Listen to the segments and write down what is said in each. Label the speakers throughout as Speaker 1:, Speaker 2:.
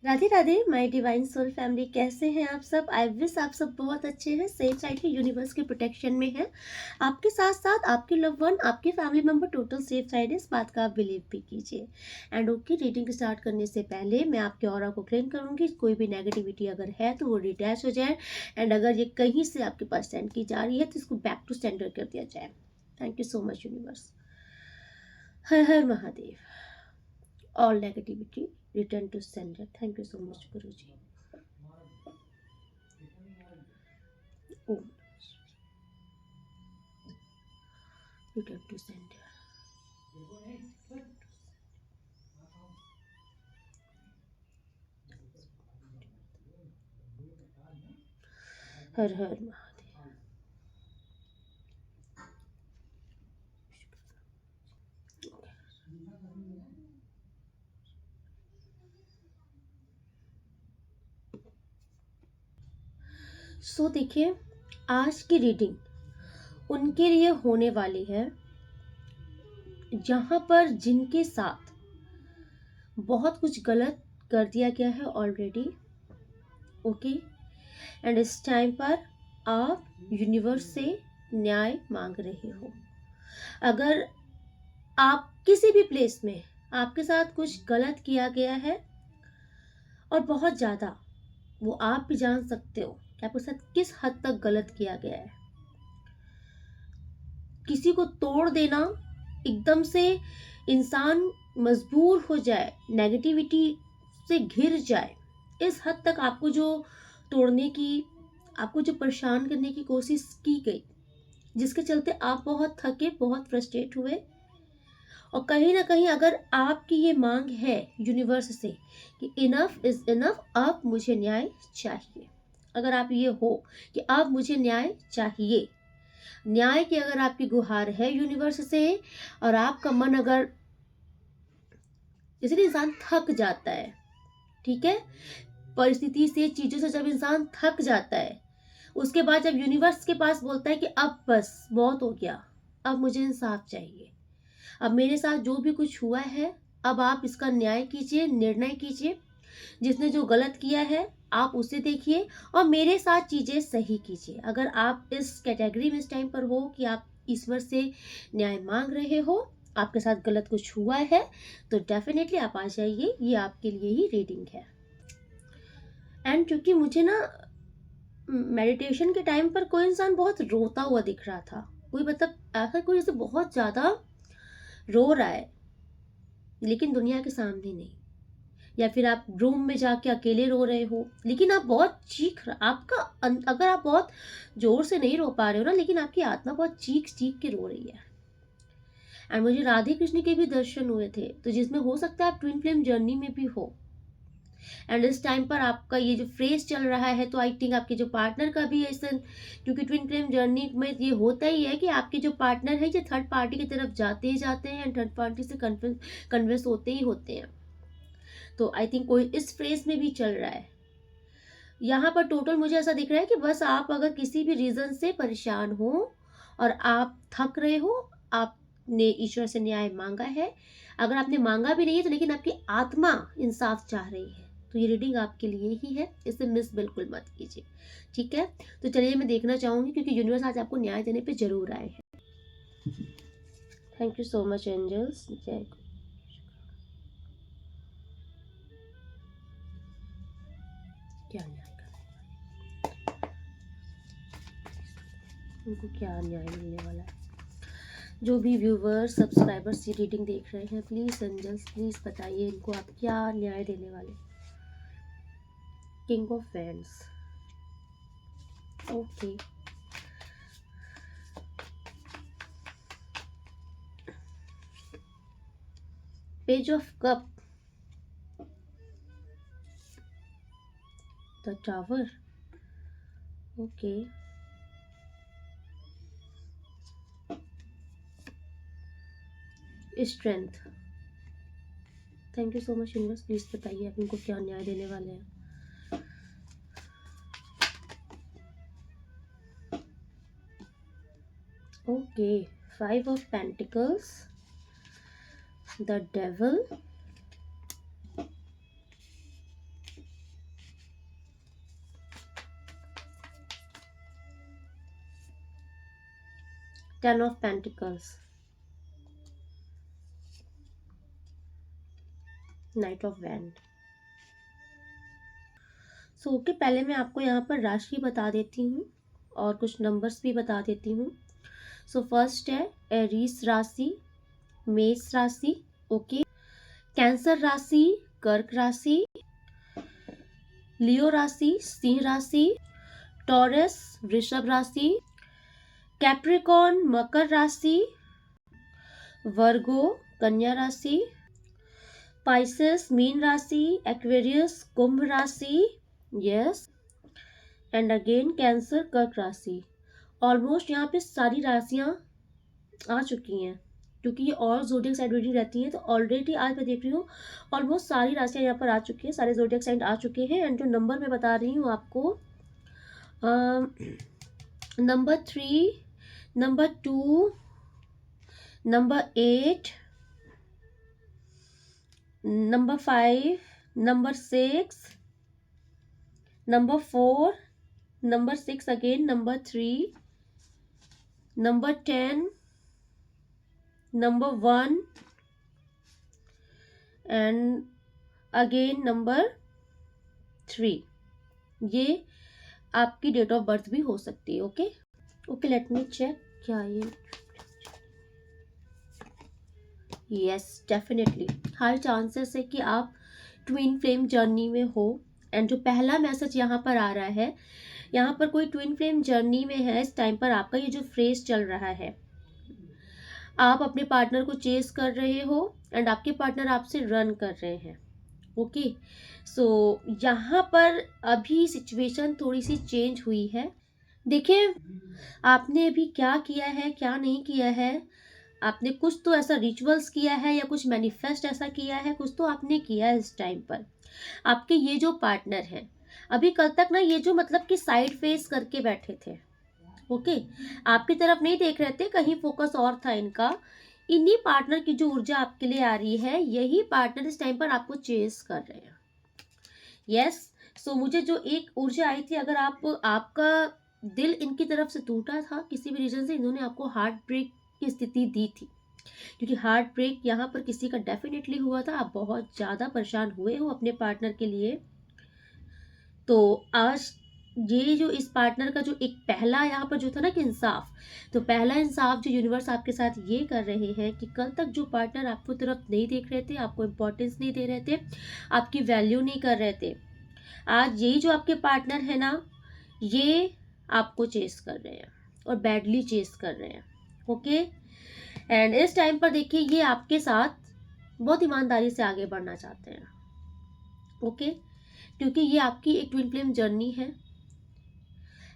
Speaker 1: Radhe Radhe my divine soul family, कैसे हैं आप सब। आई विश आप सब बहुत अच्छे हैं, सेफ साइड के यूनिवर्स के प्रोटेक्शन में हैं। आपके साथ साथ आपके लव वन, आपके family member total safe side है, इस बात का आप बिलीव भी कीजिए। एंड ओके, रीडिंग स्टार्ट करने से पहले मैं आपके ऑरा को क्लीन करूंगी। कोई भी नेगेटिविटी अगर है तो वो डिटैच हो जाए, एंड अगर ये कहीं से आपके पास सेंड की जा रही है तो इसको बैक टू सेंटर कर दिया जाए। Thank you so much universe. Har Har Mahadev. All negativity return to center. Thank you so much Guru ji. Om return to center. Har Har Mahadev. So देखिए, आज की रीडिंग उनके लिए होने वाली है जहां पर जिनके साथ बहुत कुछ गलत कर दिया गया है ऑलरेडी। ओके, एंड इस टाइम पर आप यूनिवर्स से न्याय मांग रहे हो। अगर आप किसी भी प्लेस में आपके साथ कुछ गलत किया गया है और बहुत ज़्यादा, वो आप भी जान सकते हो कि आपके साथ किस हद तक गलत किया गया है। किसी को तोड़ देना, एकदम से इंसान मजबूर हो जाए, नेगेटिविटी से घिर जाए, इस हद तक आपको जो तोड़ने की, आपको जो परेशान करने की कोशिश की गई, जिसके चलते आप बहुत थके, बहुत फ्रस्ट्रेट हुए। और कहीं ना कहीं अगर आपकी ये मांग है यूनिवर्स से कि इनफ इज इनफ, अब मुझे न्याय चाहिए, अगर आप ये हो कि अब मुझे न्याय चाहिए, न्याय की अगर आपकी गुहार है यूनिवर्स से, और आपका मन अगर, इसलिए इंसान थक जाता है, ठीक है, परिस्थिति से, चीजों से जब इंसान थक जाता है, उसके बाद जब यूनिवर्स के पास बोलता है कि अब बस बहुत हो गया, अब मुझे इंसाफ चाहिए, अब मेरे साथ जो भी कुछ हुआ है, अब आप इसका न्याय कीजिए, निर्णय कीजिए, जिसने जो गलत किया है आप उसे देखिए और मेरे साथ चीजें सही कीजिए। अगर आप इस कैटेगरी में इस टाइम पर हो कि आप ईश्वर से न्याय मांग रहे हो, आपके साथ गलत कुछ हुआ है, तो डेफिनेटली आप आ जाइए, ये आपके लिए ही रीडिंग है। एंड क्योंकि मुझे ना मेडिटेशन के टाइम पर कोई इंसान बहुत रोता हुआ दिख रहा था, कोई मतलब ऐसा कोई जैसे बहुत ज्यादा रो रहा है, लेकिन दुनिया के सामने नहीं, या फिर आप रूम में जाके अकेले रो रहे हो, लेकिन आप बहुत चीख आपका अगर आप बहुत जोर से नहीं रो पा रहे हो ना, लेकिन आपकी आत्मा बहुत चीख चीख के रो रही है। एंड मुझे राधे कृष्ण के भी दर्शन हुए थे, तो जिसमें हो सकता है आप ट्विन फ्लेम जर्नी में भी हो। एंड इस टाइम पर आपका ये जो फ्रेज चल रहा है, तो आई थिंक आपके जो पार्टनर का भी ऐसा, क्योंकि ट्विन फ्लेम जर्नी में ये होता ही है कि आपके जो पार्टनर है ये थर्ड पार्टी की तरफ जाते ही जाते हैं, एंड थर्ड पार्टी से कन्विंस होते ही होते हैं। तो आई थिंक कोई इस फ्रेज में भी चल रहा है। यहाँ पर टोटल मुझे ऐसा दिख रहा है कि बस आप अगर किसी भी रीजन से परेशान हो और आप थक रहे हो, आपने ईश्वर से न्याय मांगा है, अगर आपने मांगा भी नहीं है तो लेकिन आपकी आत्मा इंसाफ चाह रही है, तो ये रीडिंग आपके लिए ही है, इसे मिस बिल्कुल मत कीजिए, ठीक है। तो चलिए मैं देखना चाहूंगी, क्योंकि यूनिवर्स आज आपको न्याय देने पे जरूर आए हैं। Thank you so much angels. जय गुरु। क्या न्याय कर, उनको क्या न्याय मिलने वाला है। जो भी व्यूवर्स सब्सक्राइबर्स ये रीडिंग देख रहे हैं, प्लीज एंजल्स प्लीज बताइए इनको आप क्या न्याय देने वाले। King of wands, okay, page of cup, the tower, okay, strength. Thank you so much universe, please बताइए आप इनको क्या न्याय देने वाले हैं। Okay, five of pentacles, the devil, ten of pentacles, night of wand. So okay, पहले मैं आपको यहाँ पर राशि बता देती हूँ और कुछ नंबर्स भी बता देती हूँ। सो फर्स्ट है एरीज राशि, मेष राशि, ओके, कैंसर राशि, कर्क राशि, लियो राशि, सिंह राशि, टॉरस वृषभ राशि, कैप्रिकॉर्न मकर राशि, वर्गो कन्या राशि, पाइसेस मीन राशि, एक्वेरियस कुंभ राशि, यस, एंड अगेन कैंसर कर्क राशि। ऑलमोस्ट यहाँ पे सारी राशियाँ आ चुकी हैं, क्योंकि ये और जोडियक साइन रीडिंग रहती है, तो ऑलरेडी आज मैं देख रही हूँ ऑलमोस्ट सारी राशियाँ यहाँ पर आ चुकी हैं, सारे जोडियक साइन आ चुके हैं। एंड जो नंबर मैं बता रही हूँ आपको, number 3, number 2, number 8, number 5, number 6, number 4, number 6 again, number 3, number 10, number 1 and again number 3। ये आपकी डेट ऑफ बर्थ भी हो सकती है। Okay okay, let me check क्या ये, यस डेफिनेटली हाई चांसेस है कि आप ट्विन फ्लेम जर्नी में हो। एंड जो पहला मैसेज यहाँ पर आ रहा है, यहाँ पर कोई ट्विन फ्लेम जर्नी में है इस टाइम पर। आपका ये जो फ्रेज चल रहा है, आप अपने पार्टनर को चेस कर रहे हो एंड आपके पार्टनर आपसे रन कर रहे हैं। ओके, सो यहाँ पर अभी सिचुएशन थोड़ी सी चेंज हुई है। देखिए, आपने अभी क्या किया है क्या नहीं किया है, आपने कुछ तो ऐसा रिचुअल्स किया है या कुछ मैनिफेस्ट ऐसा किया है, कुछ तो आपने किया है इस टाइम पर। आपके ये जो पार्टनर है, अभी कल तक ना ये जो मतलब कि साइड फेस करके बैठे थे, ओके, आपकी तरफ नहीं देख रहे थे, कहीं फोकस और था इनका। इन्हीं पार्टनर की जो ऊर्जा आपके लिए आ रही है, यही पार्टनर इस टाइम पर आपको चेस कर रहे हैं। यस, सो मुझे जो एक ऊर्जा आई थी, अगर आपका दिल इनकी तरफ से टूटा था किसी भी रीजन से, इन्होंने आपको हार्ट ब्रेक की स्थिति दी थी, क्योंकि हार्ट ब्रेक यहाँ पर किसी का डेफिनेटली हुआ था। आप बहुत ज़्यादा परेशान हुए हो अपने पार्टनर के लिए। तो आज ये जो इस पार्टनर का जो एक पहला यहाँ पर जो था ना कि इंसाफ, तो पहला इंसाफ जो यूनिवर्स आपके साथ ये कर रहे हैं कि कल तक जो पार्टनर आपको तरफ नहीं देख रहे थे, आपको इम्पोर्टेंस नहीं दे रहे थे, आपकी वैल्यू नहीं कर रहे थे, आज यही जो आपके पार्टनर है ना, ये आपको चेस कर रहे हैं और बैडली चेस कर रहे हैं। ओके, एंड इस टाइम पर देखिए, ये आपके साथ बहुत ईमानदारी से आगे बढ़ना चाहते हैं। ओके, क्योंकि ये आपकी एक ट्विन फ्लेम जर्नी है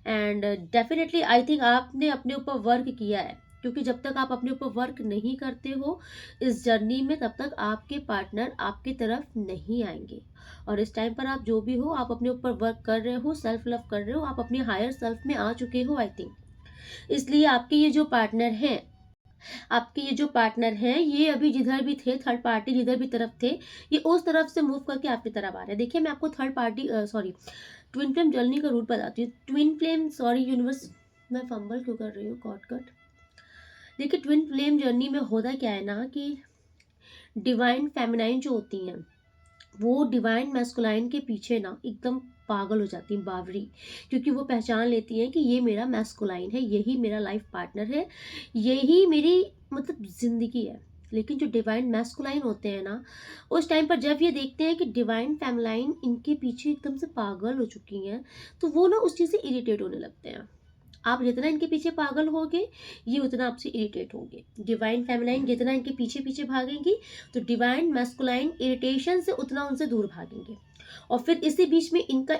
Speaker 1: एंड डेफिनेटली आई थिंक आपने अपने ऊपर वर्क किया है, क्योंकि जब तक आप अपने ऊपर वर्क नहीं करते हो इस जर्नी में, तब तक आपके पार्टनर आपकी तरफ नहीं आएंगे। और इस टाइम पर आप जो भी हो, आप अपने ऊपर वर्क कर रहे हो, सेल्फ लव कर रहे हो, आप अपने हायर सेल्फ में आ चुके हो आई थिंक। इसलिए आपके ये जो पार्टनर हैं, आपके ये जो पार्टनर हैं, ये अभी जिधर भी थे, थर्ड पार्टी जिधर भी तरफ थे, ये उस तरफ से मूव करके आपकी तरफ आ रहे हैं। देखिए, मैं आपको third party sorry twin flame journey का रूट बताती हूँ। ट्विन फ्लेम, सॉरी यूनिवर्स, मैं फंबल क्यों कर रही हूँ, कॉट कट। देखिए, ट्विन फ्लेम जर्नी में होता क्या है ना कि डिवाइन फेमिनाइन जो होती हैं, वो डिवाइन मैस्कुलाइन के पीछे ना एकदम पागल हो जाती हैं, बावरी, क्योंकि वो पहचान लेती हैं कि ये मेरा मैस्कुलाइन है, यही मेरा लाइफ पार्टनर है, यही मेरी मतलब जिंदगी है। लेकिन जो डिवाइन मैस्कुलाइन होते हैं ना, उस टाइम पर जब ये देखते हैं कि डिवाइन फेमिनाइन इनके पीछे एकदम से पागल हो चुकी हैं, तो वो ना उस चीज़ से इरिटेट होने लगते हैं। आप जितना इनके पीछे पागल होगे, ये उतना आपसे इरिटेट होंगे। डिवाइन फेमिनाइन जितना इनके पीछे पीछे भागेंगी, तो डिवाइन मैस्कुलाइन इरिटेशन से उतना उनसे दूर भागेंगे। और फिर इसी बीच में इनका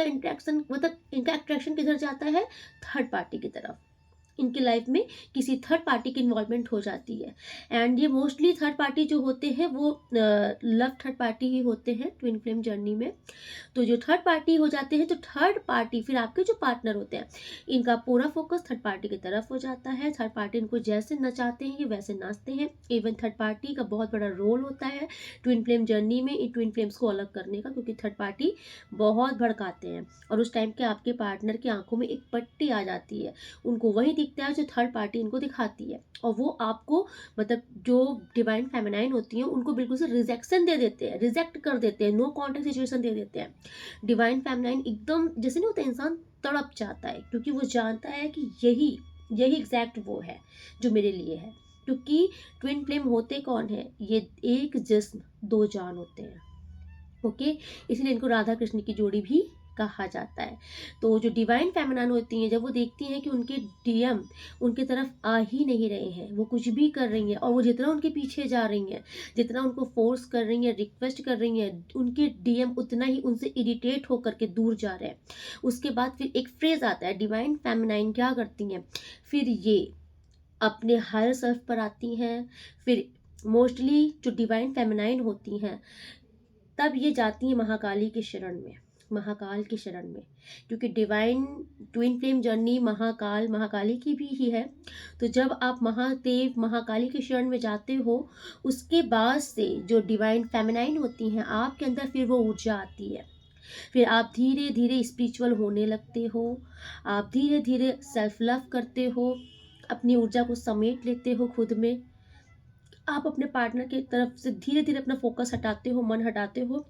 Speaker 1: इंट्रैक्शन मतलब इनका अट्रैक्शन किधर जाता है, थर्ड पार्टी की तरफ। इनकी लाइफ में किसी थर्ड पार्टी की इन्वॉल्वमेंट हो जाती है। एंड ये मोस्टली थर्ड पार्टी जो होते हैं, वो लव थर्ड पार्टी ही होते हैं ट्विन फ्लेम जर्नी में। तो जो थर्ड पार्टी हो जाते हैं, तो थर्ड पार्टी फिर आपके जो पार्टनर होते हैं, इनका पूरा फोकस थर्ड पार्टी की तरफ हो जाता है। थर्ड पार्टी इनको जैसे नचाते हैं, ये वैसे नाचते हैं। इवन थर्ड पार्टी का बहुत बड़ा रोल होता है ट्विन फ्लेम जर्नी में, इन ट्विन फ्लेम्स को अलग करने का, क्योंकि थर्ड पार्टी बहुत भड़काते हैं और उस टाइम के आपके पार्टनर की आंखों में एक पट्टी आ जाती है। उनको वही दिखता है जो थर्ड पार्टी इनको दिखाती है, और वो आपको मतलब जो डिवाइन फेमिनाइन होती हैं उनको बिल्कुल से रिजेक्शन दे देते हैं, रिजेक्ट कर देते हैं, नो कॉन्टेक्ट सिचुएशन दे देते हैं। डिवाइन फेमिनाइन एकदम जैसे नहीं होता, इंसान तड़प जाता है क्योंकि वो जानता है कि यही यही एग्जैक्ट वो है जो मेरे लिए है। क्योंकि ट्विन फ्लेम होते कौन है, ये एक जिस्म दो जान होते हैं। ओके, इसलिए इनको राधा कृष्ण की जोड़ी भी कहा जाता है। तो जो डिवाइन फेमिनाइन होती हैं, जब वो देखती हैं कि उनके डीएम उनके तरफ आ ही नहीं रहे हैं, वो कुछ भी कर रही हैं, और वो जितना उनके पीछे जा रही हैं, जितना उनको फोर्स कर रही हैं, रिक्वेस्ट कर रही हैं, उनके डीएम उतना ही उनसे इरिटेट होकर के दूर जा रहे हैं। उसके बाद फिर एक फ्रेज आता है, डिवाइन फेमिनाइन क्या करती हैं, फिर ये अपने हायर सेल्फ पर आती हैं। फिर मोस्टली जो डिवाइन फेमिनाइन होती हैं तब ये जाती हैं महाकाली की शरण में, महाकाल की शरण में, क्योंकि divine twin flame journey Mahakali की भी ही है। तो जब आप महादेव महाकाली की शरण में जाते हो, उसके बाद से जो डिवाइन फेमिनाइन होती हैं आपके अंदर फिर वो ऊर्जा आती है। फिर आप धीरे धीरे स्पिरिचुअल होने लगते हो, आप धीरे धीरे सेल्फ लव करते हो, अपनी ऊर्जा को समेट लेते हो खुद में, आप अपने पार्टनर की तरफ से धीरे धीरे अपना फोकस हटाते हो, मन हटाते हो।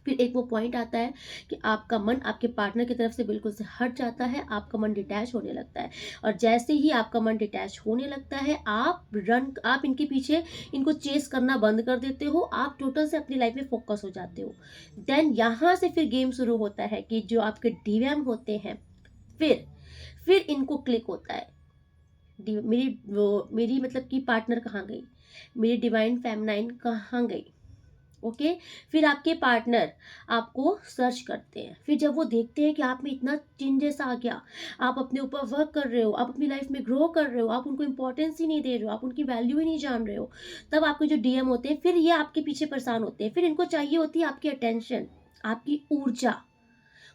Speaker 1: फिर एक वो पॉइंट आता है कि आपका मन आपके पार्टनर की तरफ से बिल्कुल से हट जाता है, आपका मन डिटैच होने लगता है। और जैसे ही आपका मन डिटैच होने लगता है, आप इनके पीछे इनको चेस करना बंद कर देते हो, आप टोटल से अपनी लाइफ में फोकस हो जाते हो। देन यहाँ से फिर गेम शुरू होता है कि जो आपके डीएम होते हैं फिर इनको क्लिक होता है, मेरी मतलब कि पार्टनर कहाँ गई, मेरी डिवाइन फेमिनाइन कहाँ गई। ओके, फिर आपके पार्टनर आपको सर्च करते हैं। फिर जब वो देखते हैं कि आप में इतना चेंजेस आ गया, आप अपने ऊपर वर्क कर रहे हो, आप अपनी लाइफ में ग्रो कर रहे हो, आप उनको इंपॉर्टेंस ही नहीं दे रहे हो, आप उनकी वैल्यू ही नहीं जान रहे हो, तब आपके जो डीएम होते हैं फिर ये आपके पीछे परेशान होते हैं। फिर इनको चाहिए होती है आपकी अटेंशन, आपकी ऊर्जा।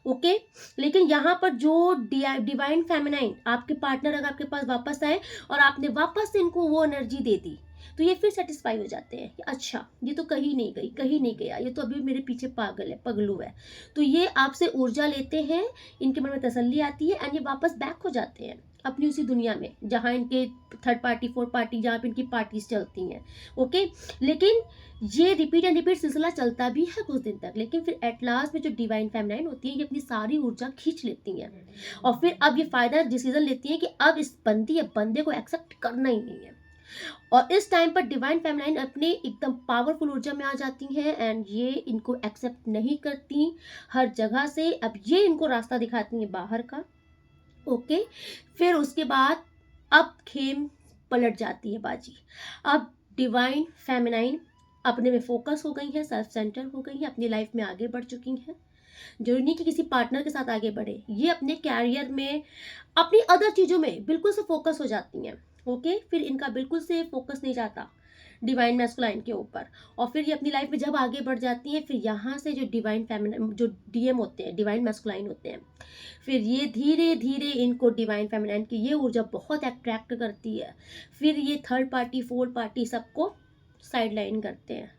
Speaker 1: ओके, लेकिन यहाँ पर जो डिवाइन फेमिनाइन आपके पार्टनर अगर आपके पास वापस आए और आपने वापस से इनको वो एनर्जी दे दी, तो ये फिर सेटिस्फाई हो जाते हैं कि अच्छा ये तो कहीं नहीं गई, कहीं नहीं गया, ये तो अभी मेरे पीछे पागल है, पगलू है। तो ये आपसे ऊर्जा लेते हैं, इनके मन में तसल्ली आती है, एंड ये वापस बैक हो जाते हैं अपनी उसी दुनिया में जहाँ इनके थर्ड पार्टी फोर्थ पार्टी जहाँ पे इनकी पार्टीज चलती हैं। ओके, लेकिन ये रिपीट एंड रिपीट सिलसिला चलता भी है कुछ दिन तक, लेकिन फिर एट लास्ट में जो डिवाइन फेमिनाइन होती है ये अपनी सारी ऊर्जा खींच लेती हैं, और फिर अब ये फायदा डिसीजन लेती हैं कि अब इस बंदी या बंदे को एक्सेप्ट करना ही नहीं है। और इस टाइम पर डिवाइन फेमिनाइन अपने एकदम पावरफुल ऊर्जा में आ जाती हैं, एंड ये इनको एक्सेप्ट नहीं करती हर जगह से। अब ये इनको रास्ता दिखाती हैं बाहर का। ओके, फिर उसके बाद अब खेम पलट जाती है बाजी। अब डिवाइन फेमिनाइन अपने में फोकस हो गई है, सेल्फ सेंटर हो गई है, अपनी लाइफ में आगे बढ़ चुकी हैं। जरूरी नहीं कि किसी पार्टनर के साथ आगे बढ़े, ये अपने कैरियर में, अपनी अदर चीज़ों में बिल्कुल से फोकस हो जाती हैं। ओके, फिर इनका बिल्कुल से फोकस नहीं जाता डिवाइन मैस्कुलाइन के ऊपर, और फिर ये अपनी लाइफ में जब आगे बढ़ जाती हैं, फिर यहाँ से जो डिवाइन फेमिनाइन जो डीएम होते हैं, डिवाइन मैस्कुलाइन होते हैं, फिर ये धीरे धीरे इनको डिवाइन फेमिनाइन की ये ऊर्जा बहुत अट्रैक्ट करती है। फिर ये थर्ड पार्टी फोर्थ पार्टी सबको साइड लाइन करते हैं।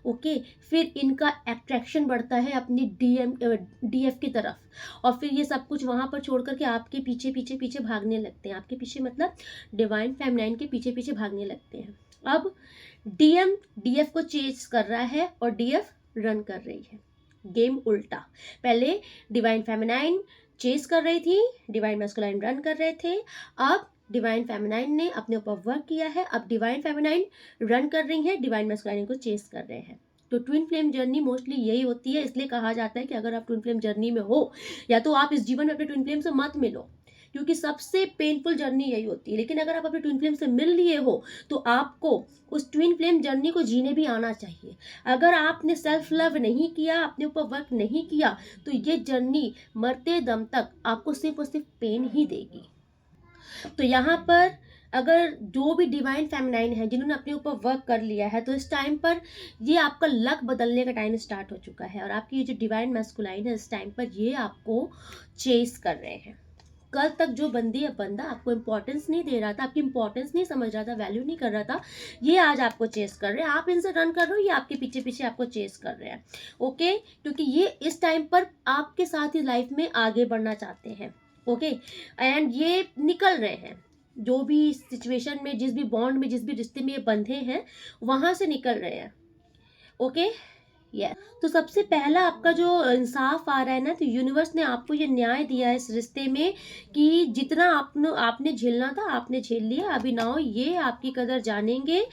Speaker 1: ओके, फिर इनका अट्रैक्शन बढ़ता है अपनी डीएफ की तरफ, और फिर ये सब कुछ वहाँ पर छोड़ करके आपके पीछे पीछे पीछे भागने लगते हैं, आपके पीछे मतलब डिवाइन फेमिनाइन के पीछे पीछे भागने लगते हैं। अब डीएम डीएफ को चेज कर रहा है और डीएफ रन कर रही है। गेम उल्टा, पहले डिवाइन फेमिनाइन चेज कर रही थी, डिवाइन मैस्कुलाइन रन कर रहे थे। अब डिवाइन फेमिनाइन ने अपने ऊपर वर्क किया है, अब डिवाइन फेमिनाइन रन कर रही है, डिवाइन मैस्कुलाइन को चेस कर रहे हैं। तो ट्विन फ्लेम जर्नी मोस्टली यही होती है, इसलिए कहा जाता है कि अगर आप ट्विन फ्लेम जर्नी में हो, या तो आप इस जीवन में अपने ट्विन फ्लेम से मत मिलो, क्योंकि सबसे पेनफुल जर्नी यही होती है। लेकिन अगर आप अपने ट्विन फ्लेम से मिल लिए हो तो आपको उस ट्विन फ्लेम जर्नी को जीने भी आना चाहिए। अगर आपने सेल्फ लव नहीं किया, अपने ऊपर वर्क नहीं किया, तो ये जर्नी मरते दम तक आपको सिर्फ और सिर्फ पेन ही देगी। तो यहाँ पर अगर जो भी डिवाइन फेमिनाइन है जिन्होंने अपने ऊपर वर्क कर लिया है, तो इस टाइम पर ये आपका लक बदलने का टाइम स्टार्ट हो चुका है, और आपकी ये जो डिवाइन मैस्कुलाइन है इस टाइम पर ये आपको चेस कर रहे हैं। कल तक जो बंदी या बंदा आपको इंपॉर्टेंस नहीं दे रहा था, आपकी इंपॉर्टेंस नहीं समझ रहा था, वैल्यू नहीं कर रहा था, ये आज आपको चेस कर रहे हैं। आप इनसे रन कर रहे हो, ये आपके पीछे पीछे आपको चेस कर रहे हैं। ओके, क्योंकि ये इस टाइम पर आपके साथ ही लाइफ में आगे बढ़ना चाहते हैं। ओके, एंड ये निकल रहे हैं, जो भी सिचुएशन में, जिस भी बॉन्ड में, जिस भी रिश्ते में ये बंधे हैं, वहां से निकल रहे हैं। Okay, yes. तो सबसे पहला आपका जो इंसाफ आ रहा है ना, तो यूनिवर्स ने आपको ये न्याय दिया है इस रिश्ते में कि जितना आपने आपने झेलना था आपने झेल लिया। अभी नाउ ये आपकी कदर जानेंगे।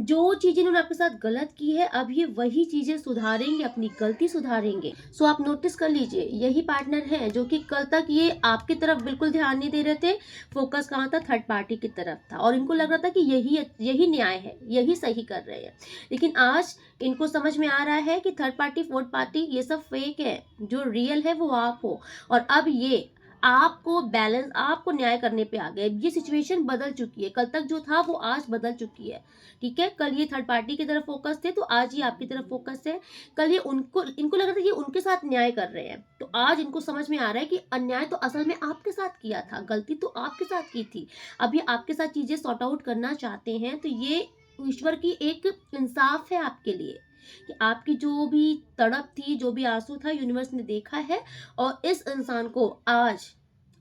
Speaker 1: जो चीजें इन्होंने आपके साथ गलत की है, अब ये वही चीजें सुधारेंगे, अपनी गलती सुधारेंगे। सो आप नोटिस कर लीजिए, यही पार्टनर है जो कि कल तक ये आपकी तरफ बिल्कुल ध्यान नहीं दे रहे थे। फोकस कहाँ था? थर्ड पार्टी की तरफ था, और इनको लग रहा था कि यही यही न्याय है, यही सही कर रहे हैं। लेकिन आज इनको समझ में आ रहा है कि थर्ड पार्टी, फोर्थ पार्टी, ये सब फेक है। जो रियल है वो आप हो। और अब ये आपको बैलेंस, आपको न्याय करने पे आ गए। ये सिचुएशन बदल चुकी है, कल तक जो था वो आज बदल चुकी है। ठीक है, कल ये थर्ड पार्टी की तरफ फोकस थे, तो आज ये आपकी तरफ फोकस है। कल ये इनको लग रहा था कि ये उनके साथ न्याय कर रहे हैं, तो आज इनको समझ में आ रहा है कि अन्याय तो असल में आपके साथ किया था, गलती तो आपके साथ की थी। अब ये आपके साथ चीजें सॉर्ट आउट करना चाहते हैं। तो ये ईश्वर की एक इंसाफ है आपके लिए कि आपकी जो भी तड़प थी, जो भी आंसू था, यूनिवर्स ने देखा है और इस इंसान को आज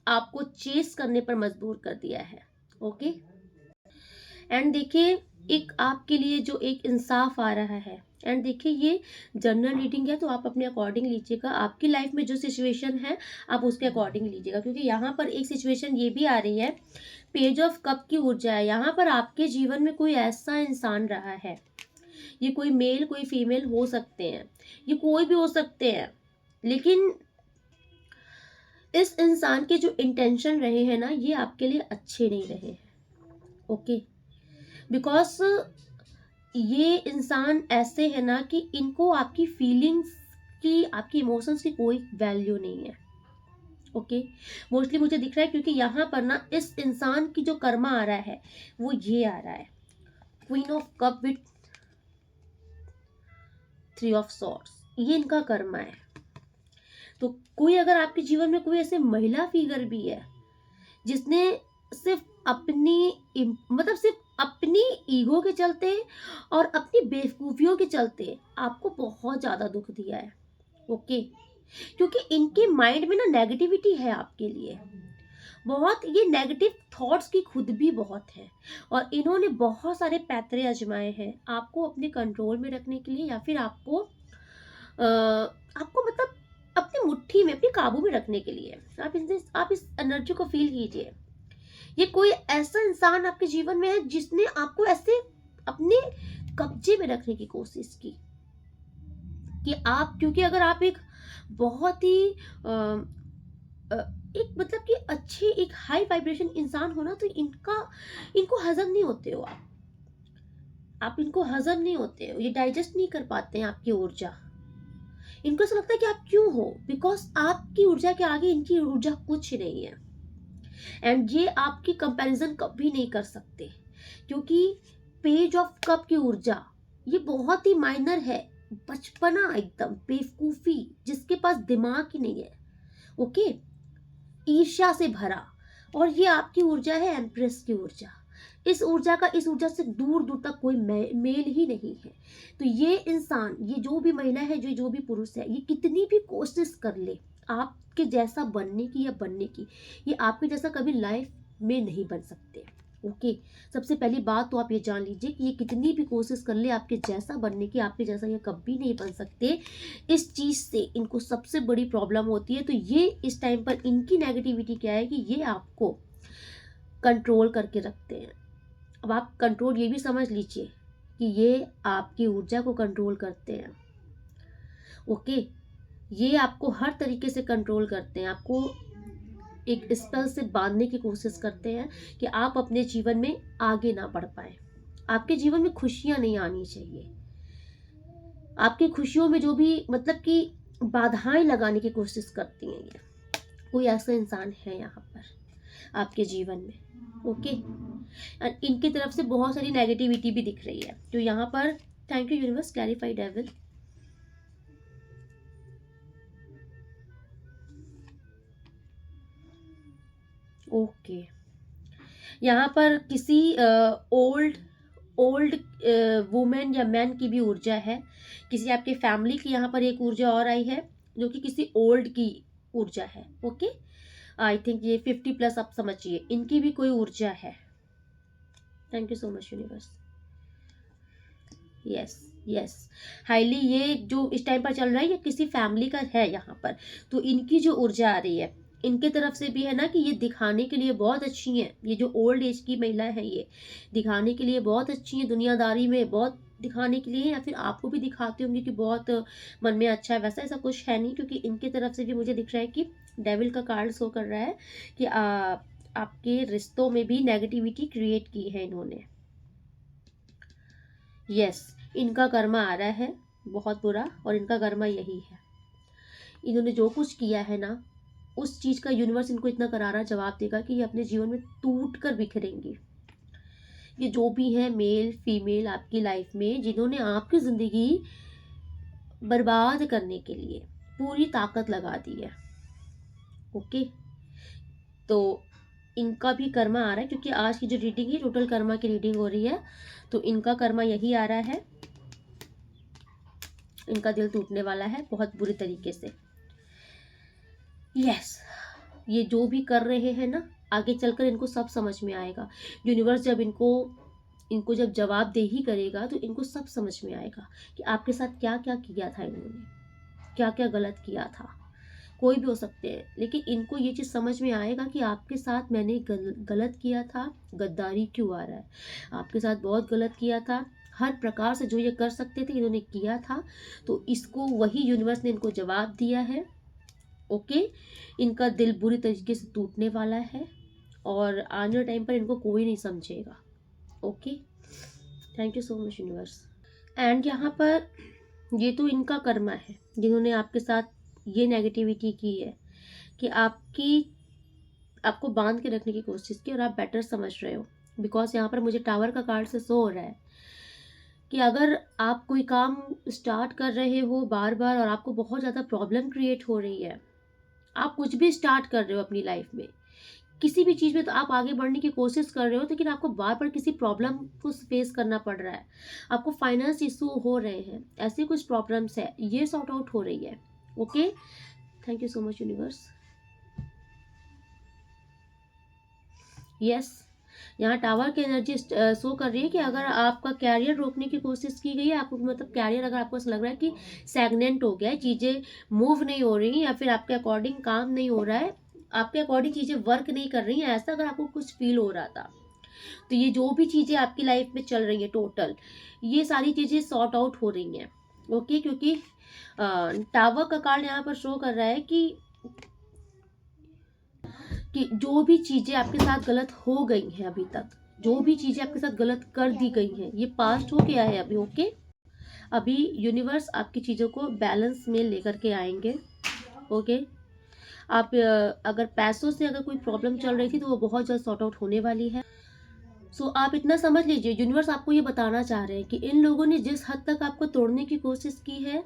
Speaker 1: आपको चेस करने पर मजबूर कर दिया है। ओके, एंड देखिए, एक आपके लिए जो एक इंसाफ आ रहा है। एंड देखिए, ये जनरल रीडिंग है, तो आप अपने अकॉर्डिंग लीजिएगा। आपकी लाइफ में जो सिचुएशन है आप उसके अकॉर्डिंग लीजिएगा, क्योंकि यहाँ पर एक सिचुएशन ये भी आ रही है, पेज ऑफ कप की ऊर्जा है। यहाँ पर आपके जीवन में कोई ऐसा इंसान रहा है, ये कोई मेल कोई फीमेल हो सकते हैं, ये कोई भी हो सकते हैं, लेकिन इस इंसान के जो इंटेंशन रहे हैं ना, ये आपके लिए अच्छे नहीं रहे हैं। ओके, बिकॉज ये इंसान ऐसे है ना कि इनको आपकी फीलिंग्स की, आपकी इमोशंस की कोई वैल्यू नहीं है। ओके, मोस्टली मुझे दिख रहा है, क्योंकि यहाँ पर ना इस इंसान की जो कर्मा आ रहा है वो ये आ रहा है, queen of cup with three of swords, ये इनका कर्मा है। तो कोई अगर आपके जीवन में कोई ऐसे महिला फिगर भी है जिसने सिर्फ मतलब सिर्फ अपनी ईगो के चलते और अपनी बेवकूफियों के चलते आपको बहुत ज्यादा दुख दिया है। ओके, क्योंकि इनके माइंड में ना नेगेटिविटी है आपके लिए बहुत, ये नेगेटिव थॉट्स की खुद भी बहुत है, और इन्होंने बहुत सारे पैतरे आजमाए हैं आपको अपने कंट्रोल में रखने के लिए, या फिर आपको मतलब अपनी मुट्ठी में, अपने काबू में रखने के लिए। आप इस एनर्जी को फील कीजिए। ये कोई ऐसा इंसान आपके जीवन में है जिसने आपको ऐसे अपने कब्जे में रखने की कोशिश की कि आप, क्योंकि अगर आप एक बहुत ही एक मतलब कि अच्छे, एक हाई वाइब्रेशन इंसान हो ना, तो इनको हजम नहीं होते हो आप इनको हजम नहीं होते हो, ये डाइजेस्ट नहीं कर पाते हैं आपकी ऊर्जा। इनको ऐसा लगता है कि आप क्यों हो, बिकॉज आपकी ऊर्जा के आगे इनकी ऊर्जा कुछ नहीं है। एंड ये आपकी कंपैरिजन कभी नहीं कर सकते, क्योंकि पेज ऑफ कप की ऊर्जा ये बहुत ही माइनर है, बचपना, एकदम बेवकूफी, जिसके पास दिमाग ही नहीं है। ओके, ईर्ष्या से भरा, और ये आपकी ऊर्जा है एम्प्रेस की ऊर्जा। इस ऊर्जा से दूर दूर तक कोई मेल ही नहीं है। तो ये इंसान, ये जो भी महिला है, जो भी पुरुष है, ये कितनी भी कोशिश कर ले आपके जैसा बनने की, ये आपके जैसा कभी लाइफ में नहीं बन सकते। ओके, सबसे पहली बात तो आप ये जान लीजिए कि ये कितनी भी कोशिश कर ले आपके जैसा बनने की, आपके जैसा ये कभी नहीं बन सकते। इस चीज से इनको सबसे बड़ी प्रॉब्लम होती है। तो ये इस टाइम पर इनकी नेगेटिविटी क्या है कि ये आपको कंट्रोल करके रखते हैं। अब आप कंट्रोल ये भी समझ लीजिए कि ये आपकी ऊर्जा को कंट्रोल करते हैं। ओके, ये आपको हर तरीके से कंट्रोल करते हैं, आपको एक स्पेल से बांधने की कोशिश करते हैं कि आप अपने जीवन में आगे ना बढ़ पाए। आपके जीवन में खुशियां नहीं आनी चाहिए। आपकी खुशियों में जो भी मतलब कि बाधाएं लगाने की कोशिश करती हैं, ये कोई ऐसा इंसान है यहाँ पर आपके जीवन में। ओके, इनकी तरफ से बहुत सारी नेगेटिविटी भी दिख रही है। तो यहाँ पर thank you universe, clarify devil. Okay, यहाँ पर किसी ओल्ड वुमेन या मैन की भी ऊर्जा है। किसी आपके फैमिली की यहाँ पर एक ऊर्जा और आई है, जो कि किसी ओल्ड की ऊर्जा है। ओके, आई थिंक ये 50 प्लस, आप समझिए, इनकी भी कोई ऊर्जा है। Thank you so much universe. Yes, yes, highly ये जो इस टाइम पर चल रहा है ये किसी फैमिली का है यहाँ पर। तो इनकी जो ऊर्जा आ रही है इनके तरफ से भी है ना कि ये दिखाने के लिए बहुत अच्छी हैं। ये जो ओल्ड एज की महिला है ये दिखाने के लिए बहुत अच्छी है, दुनियादारी में बहुत दिखाने के लिए, या फिर आपको भी दिखाते होंगे कि बहुत मन में अच्छा है। वैसा ऐसा कुछ है नहीं, क्योंकि इनके तरफ से भी मुझे दिख रहा है कि डेविल का कार्ड शो कर रहा है कि आपके रिश्तों में भी नेगेटिविटी क्रिएट की है इन्होंने। यस, इनका कर्मा आ रहा है बहुत बुरा, और इनका कर्मा यही है। इन्होंने जो कुछ किया है ना उस चीज़ का यूनिवर्स इनको इतना करारा जवाब देगा कि ये अपने जीवन में टूट कर बिखरेंगी। ये जो भी है मेल फीमेल आपकी लाइफ में जिन्होंने आपकी ज़िंदगी बर्बाद करने के लिए पूरी ताकत लगा दी है। ओके, तो इनका भी कर्मा आ रहा है, क्योंकि आज की जो रीडिंग है टोटल कर्मा की रीडिंग हो रही है। तो इनका कर्मा यही आ रहा है, इनका दिल टूटने वाला है बहुत बुरी तरीके से। यस, ये जो भी कर रहे हैं ना आगे चलकर इनको सब समझ में आएगा। यूनिवर्स जब इनको जब जवाबदेही करेगा तो इनको सब समझ में आएगा कि आपके साथ क्या क्या किया था इन्होंने, क्या क्या गलत किया था। कोई भी हो सकते हैं, लेकिन इनको ये चीज़ समझ में आएगा कि आपके साथ मैंने गलत किया था। गद्दारी क्यों आ रहा है, आपके साथ बहुत गलत किया था। हर प्रकार से जो ये कर सकते थे इन्होंने किया था, तो इसको वही यूनिवर्स ने इनको जवाब दिया है। ओके, इनका दिल बुरी तरीके से टूटने वाला है और आने वाले टाइम पर इनको कोई नहीं समझेगा। Okay, thank you so much universe. And यहाँ पर ये तो इनका कर्मा है जिन्होंने आपके साथ ये नेगेटिविटी की है कि आपको बांध के रखने की कोशिश की, और आप बेटर समझ रहे हो। बिकॉज यहाँ पर मुझे टावर का कार्ड से शो हो रहा है कि अगर आप कोई काम स्टार्ट कर रहे हो बार बार और आपको बहुत ज़्यादा प्रॉब्लम क्रिएट हो रही है, आप कुछ भी स्टार्ट कर रहे हो अपनी लाइफ में, किसी भी चीज़ में, तो आप आगे बढ़ने की कोशिश कर रहे हो, लेकिन आपको बार बार किसी प्रॉब्लम को फेस करना पड़ रहा है, आपको फाइनेंस इशू हो रहे हैं, ऐसी कुछ प्रॉब्लम्स है, ये सॉर्ट आउट हो रही है। Okay, thank you so much universe. Yes, यहाँ टावर की एनर्जी शो कर रही है कि अगर आपका कैरियर रोकने की कोशिश की गई है, आपको मतलब कैरियर अगर आपको ऐसा लग रहा है कि स्टैग्नेंट हो गया है, चीज़ें मूव नहीं हो रही, या फिर आपके अकॉर्डिंग काम नहीं हो रहा है, आपके अकॉर्डिंग चीज़ें वर्क नहीं कर रही हैं, ऐसा अगर आपको कुछ फील हो रहा था, तो ये जो भी चीज़ें आपकी लाइफ में चल रही हैं टोटल, ये सारी चीज़ें सॉर्ट आउट हो रही हैं। ओके, क्योंकि टावर का कार्ड यहाँ पर शो कर रहा है कि जो भी चीज़ें आपके साथ गलत हो गई हैं अभी तक, जो भी चीज़ें आपके साथ गलत कर दी गई हैं, ये पास्ट हो गया है अभी। ओके, अभी यूनिवर्स आपकी चीज़ों को बैलेंस में लेकर के आएंगे। ओके, आप अगर पैसों से अगर कोई प्रॉब्लम चल रही थी तो वो बहुत जल्द सॉर्ट आउट होने वाली है। सो आप इतना समझ लीजिए, यूनिवर्स आपको ये बताना चाह रहे हैं कि इन लोगों ने जिस हद तक आपको तोड़ने की कोशिश की है,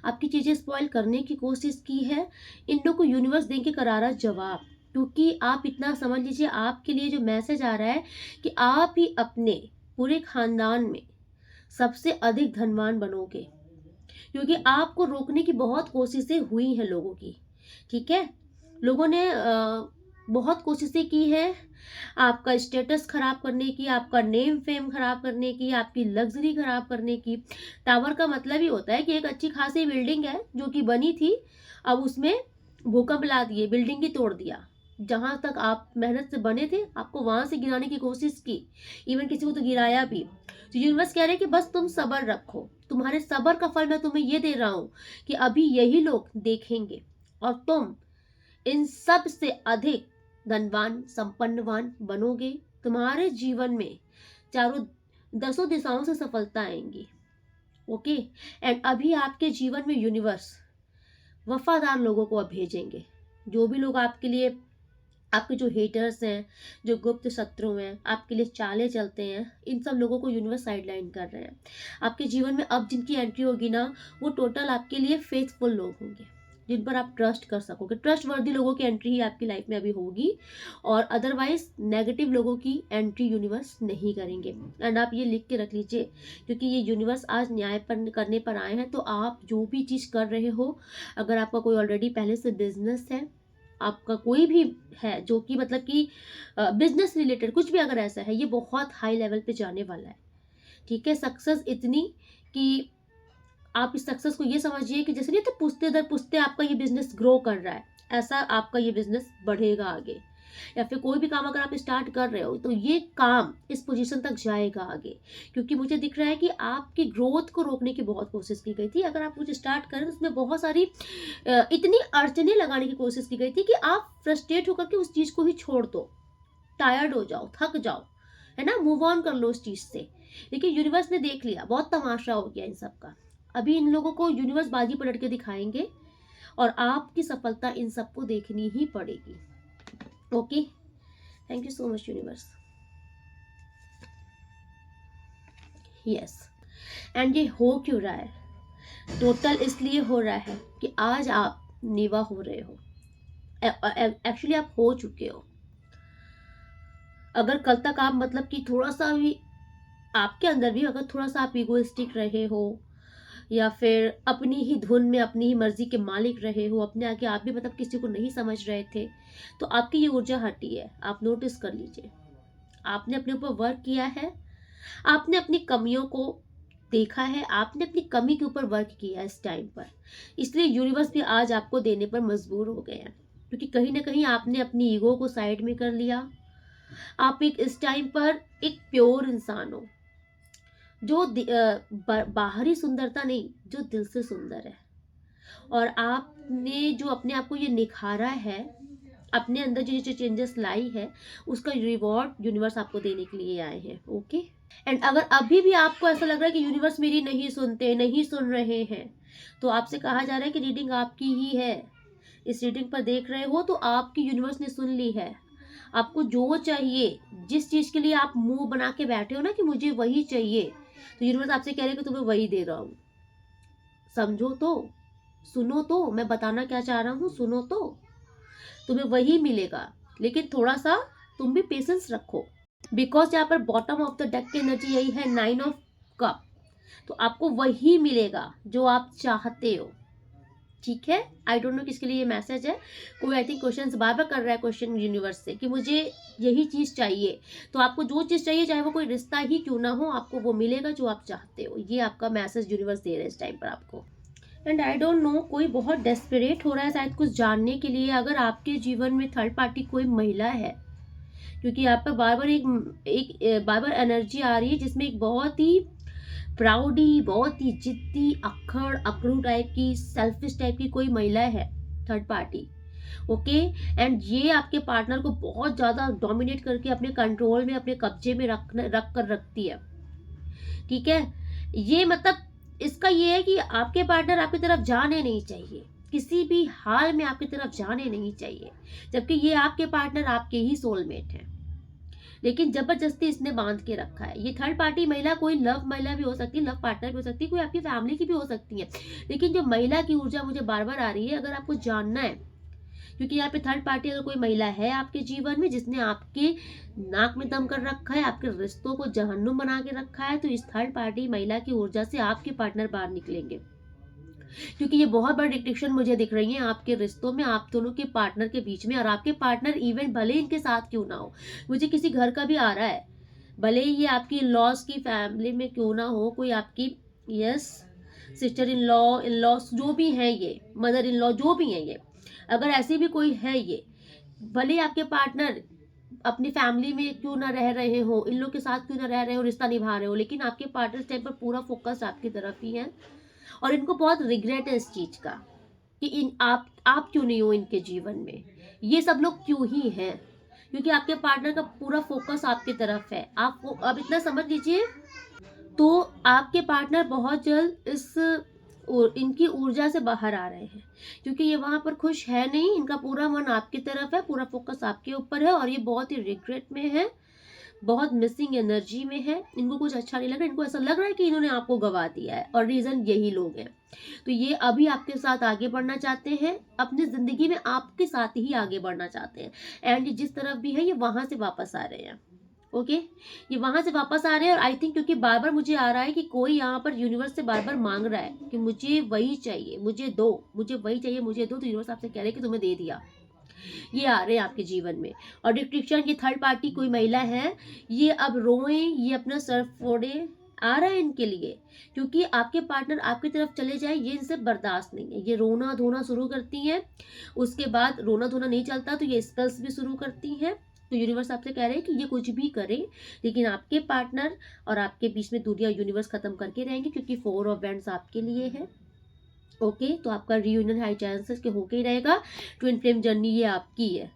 Speaker 1: आपकी चीज़ें स्पॉइल करने की कोशिश की है, इन लोगों को यूनिवर्स देंगे करारा जवाब। क्योंकि आप इतना समझ लीजिए, आपके लिए जो मैसेज आ रहा है कि आप ही अपने पूरे खानदान में सबसे अधिक धनवान बनोगे, क्योंकि आपको रोकने की बहुत कोशिशें हुई हैं लोगों की। ठीक है, लोगों ने बहुत कोशिशें की है आपका स्टेटस खराब करने की, आपका नेम फेम खराब करने की, आपकी लग्जरी खराब करने की। टावर का मतलब ही होता है कि एक अच्छी खासी बिल्डिंग है जो कि बनी थी, अब उसमें भूकंप ला दिए, बिल्डिंग ही तोड़ दिया। जहां तक आप मेहनत से बने थे आपको वहां से गिराने की कोशिश की, इवन किसी को तो गिराया भी। तो यूनिवर्स कह रहे हैं कि बस तुम सब्र रखो, तुम्हारे सब्र का फल मैं तुम्हें ये दे रहा हूं कि अभी यही लोग देखेंगे और तुम इन सब से अधिक धनवान संपन्नवान बनोगे। तुम्हारे जीवन में चारों दसों दिशाओं से सफलता आएंगी। ओके, एंड अभी आपके जीवन में यूनिवर्स वफादार लोगों को अब भेजेंगे। जो भी लोग आपके लिए, आपके जो हेटर्स हैं, जो गुप्त शत्रु हैं, आपके लिए चाले चलते हैं, इन सब लोगों को यूनिवर्स साइडलाइन कर रहे हैं। आपके जीवन में अब जिनकी एंट्री होगी ना, वो टोटल आपके लिए फेथफुल लोग होंगे, जिन पर आप ट्रस्ट कर सकोगे। ट्रस्ट वर्दी लोगों की एंट्री ही आपकी लाइफ में अभी होगी, और अदरवाइज नेगेटिव लोगों की एंट्री यूनिवर्स नहीं करेंगे। एंड आप ये लिख के रख लीजिए, क्योंकि ये यूनिवर्स आज न्याय पर करने पर आए हैं। तो आप जो भी चीज़ कर रहे हो, अगर आपका कोई ऑलरेडी पहले से बिजनेस है, आपका कोई भी है जो कि मतलब कि बिजनेस रिलेटेड कुछ भी अगर ऐसा है, ये बहुत हाई लेवल पे जाने वाला है। ठीक है, सक्सेस इतनी कि आप इस सक्सेस को ये समझिए कि जैसे नहीं तो पुश्ते दर पुश्ते आपका ये बिजनेस ग्रो कर रहा है, ऐसा आपका ये बिजनेस बढ़ेगा आगे। या फिर कोई भी काम अगर आप स्टार्ट कर रहे हो तो ये काम इस पोजीशन तक जाएगा आगे, क्योंकि मुझे दिख रहा है कि आपकी ग्रोथ को रोकने की बहुत कोशिश की गई थी। अगर आप कुछ स्टार्ट करें तो उसमें बहुत सारी इतनी अड़चने लगाने की कोशिश की गई थी कि आप फ्रस्ट्रेट होकर के उस चीज़ को ही छोड़ दो, टायर्ड हो जाओ, थक जाओ, है ना, मूव ऑन कर लो उस चीज़ से। लेकिन यूनिवर्स ने देख लिया, बहुत तमाशा हो गया इन सब का। अभी इन लोगों को यूनिवर्स बाजी पलट के दिखाएंगे और आपकी सफलता इन सबको देखनी ही पड़ेगी। Okay, thank you so much universe. Yes, and ये हो क्यों रहा है? टोटल इसलिए हो रहा है कि आज आप नीवा हो रहे हो, एक्चुअली आप हो चुके हो। अगर कल तक आप मतलब कि थोड़ा सा भी आपके अंदर भी अगर थोड़ा सा आप इगोइस्टिक रहे हो या फिर अपनी ही धुन में अपनी ही मर्जी के मालिक रहे हो, अपने आगे आप भी मतलब किसी को नहीं समझ रहे थे, तो आपकी ये ऊर्जा हटी है। आप नोटिस कर लीजिए, आपने अपने ऊपर वर्क किया है, आपने अपनी कमियों को देखा है, आपने अपनी कमी के ऊपर वर्क किया है इस टाइम पर। इसलिए यूनिवर्स भी आज आपको देने पर मजबूर हो गए हैं, क्योंकि कहीं ना कहीं आपने अपनी ईगो को साइड में कर लिया। आप एक इस टाइम पर एक प्योर इंसान हो, जो बाहरी सुंदरता नहीं, जो दिल से सुंदर है। और आपने जो अपने आप को ये निखारा है, अपने अंदर जो जो चेंजेस लाई है, उसका रिवॉर्ड यूनिवर्स आपको देने के लिए आए हैं। ओके, एंड अगर अभी भी आपको ऐसा लग रहा है कि यूनिवर्स मेरी नहीं सुनते, नहीं सुन रहे हैं, तो आपसे कहा जा रहा है कि रीडिंग आपकी ही है। इस रीडिंग पर देख रहे हो तो आपकी यूनिवर्स ने सुन ली है। आपको जो चाहिए, जिस चीज के लिए आप मुंह बना के बैठे हो ना कि मुझे वही चाहिए, तो यूनिवर्स आपसे कह रहे हैं कि तुम्हें वही दे रहा हूँ। समझो तो, सुनो तो, मैं बताना क्या चाह रहा हूँ, सुनो तो, तुम्हें वही मिलेगा। लेकिन थोड़ा सा तुम भी पेशेंस रखो, बिकॉज यहाँ पर बॉटम ऑफ द डेक की एनर्जी यही है, 9 ऑफ कप। तो आपको वही मिलेगा जो आप चाहते हो। ठीक है, आई डोंट नो किसके लिए ये मैसेज है। कोई आई थिंक क्वेश्चन बार बार कर रहा है क्वेश्चन यूनिवर्स से कि मुझे यही चीज़ चाहिए। तो आपको जो चीज़ चाहिए, चाहे वो कोई रिश्ता ही क्यों ना हो, आपको वो मिलेगा जो आप चाहते हो। ये आपका मैसेज यूनिवर्स दे रहे हैं इस टाइम पर आपको। एंड आई डोंट नो, कोई बहुत डेस्परेट हो रहा है शायद कुछ जानने के लिए। अगर आपके जीवन में थर्ड पार्टी कोई महिला है, क्योंकि यहाँ पर बार बार एक बार बार एनर्जी आ रही है जिसमें एक बहुत ही प्राउडी, बहुत ही जिद्दी, अक्खड़ अकड़ू टाइप की, सेल्फिश टाइप की कोई महिला है थर्ड पार्टी। ओके, एंड ये आपके पार्टनर को बहुत ज्यादा डोमिनेट करके अपने कंट्रोल में, अपने कब्जे में रख कर रखती है। ठीक है, ये मतलब इसका ये है कि आपके पार्टनर आपकी तरफ जाने नहीं चाहिए, किसी भी हाल में आपकी तरफ जाने नहीं चाहिए, जबकि ये आपके पार्टनर आपके ही सोलमेट हैं। लेकिन जबरदस्ती इसने बांध के रखा है। ये थर्ड पार्टी महिला कोई लव महिला भी हो सकती है, लव पार्टनर भी हो सकती है, कोई आपकी फैमिली की भी हो सकती है। लेकिन जो महिला की ऊर्जा मुझे बार बार आ रही है, अगर आपको जानना है, क्योंकि यहाँ पे थर्ड पार्टी अगर कोई महिला है आपके जीवन में जिसने आपके नाक में दम कर रखा है, आपके रिश्तों को जहन्नुम बना के रखा है, तो इस थर्ड पार्टी महिला की ऊर्जा से आपके पार्टनर बाहर निकलेंगे। क्योंकि ये बहुत बड़ी डिक्टेशन मुझे दिख रही है आपके रिश्तों में, आप दोनों के पार्टनर के बीच में। और आपके पार्टनर इवन भले इनके साथ क्यों ना हो, मुझे किसी घर का भी आ रहा है, भले ही ये आपकी लॉस की फैमिली में क्यों ना हो, कोई आपकी यस सिस्टर इन लॉ जो भी है, ये मदर इन लॉ जो भी है, ये अगर ऐसी भी कोई है, ये भले ही आपके पार्टनर अपनी फैमिली में क्यों ना रह रहे हो, इन लोग के साथ क्यों ना रह रहे हो, रिश्ता निभा रहे हो, लेकिन आपके पार्टनर टाइम पर पूरा फोकस आपकी तरफ ही है। और इनको बहुत रिग्रेट है इस चीज का कि इन आप क्यों नहीं हो इनके जीवन में, ये सब लोग क्यों ही हैं, क्योंकि आपके पार्टनर का पूरा फोकस आपकी तरफ है। आपको अब इतना समझ लीजिए, तो आपके पार्टनर बहुत जल्द इनकी ऊर्जा से बाहर आ रहे हैं, क्योंकि ये वहां पर खुश है नहीं, इनका पूरा मन आपकी तरफ है, पूरा फोकस आपके ऊपर है, और ये बहुत ही रिग्रेट में है, बहुत मिसिंग एनर्जी में है। इनको कुछ अच्छा नहीं लग रहा, इनको ऐसा लग रहा है कि इन्होंने आपको गवा दिया है, और रीजन यही लोग हैं। तो ये अभी आपके साथ आगे बढ़ना चाहते हैं, अपनी जिंदगी में आपके साथ ही आगे बढ़ना चाहते हैं। एंड जिस तरफ भी है, ये वहां से वापस आ रहे हैं। ओके, ये वहां से वापस आ रहे हैं। और आई थिंक क्योंकि बार बार मुझे आ रहा है कि कोई यहाँ पर यूनिवर्स से बार बार मांग रहा है कि मुझे वही चाहिए, मुझे दो, मुझे वही चाहिए, मुझे दो, तो यूनिवर्स आपसे कह रहे हैं कि तुम्हें दे दिया। ये आ रहे हैं आपके जीवन में। और डिस्ट्रिक्शन, ये थर्ड पार्टी कोई महिला है, ये अब रोएं, ये अपना सर फोड़े, आ रहा है इनके लिए, क्योंकि आपके पार्टनर आपकी तरफ चले जाए ये इनसे बर्दाश्त नहीं है। ये रोना धोना शुरू करती हैं, उसके बाद रोना धोना नहीं चलता तो ये स्पेल्स भी शुरू करती हैं। तो यूनिवर्स आपसे कह रहे हैं कि ये कुछ भी करें, लेकिन आपके पार्टनर और आपके बीच में दूरियां यूनिवर्स खत्म करके रहेंगे, क्योंकि 4 ऑफ वैंड्स आपके लिए है। ओके, तो आपका रियूनियन हाई चांसेस के होके ही रहेगा। ट्विन फ्लेम जर्नी ये आपकी है।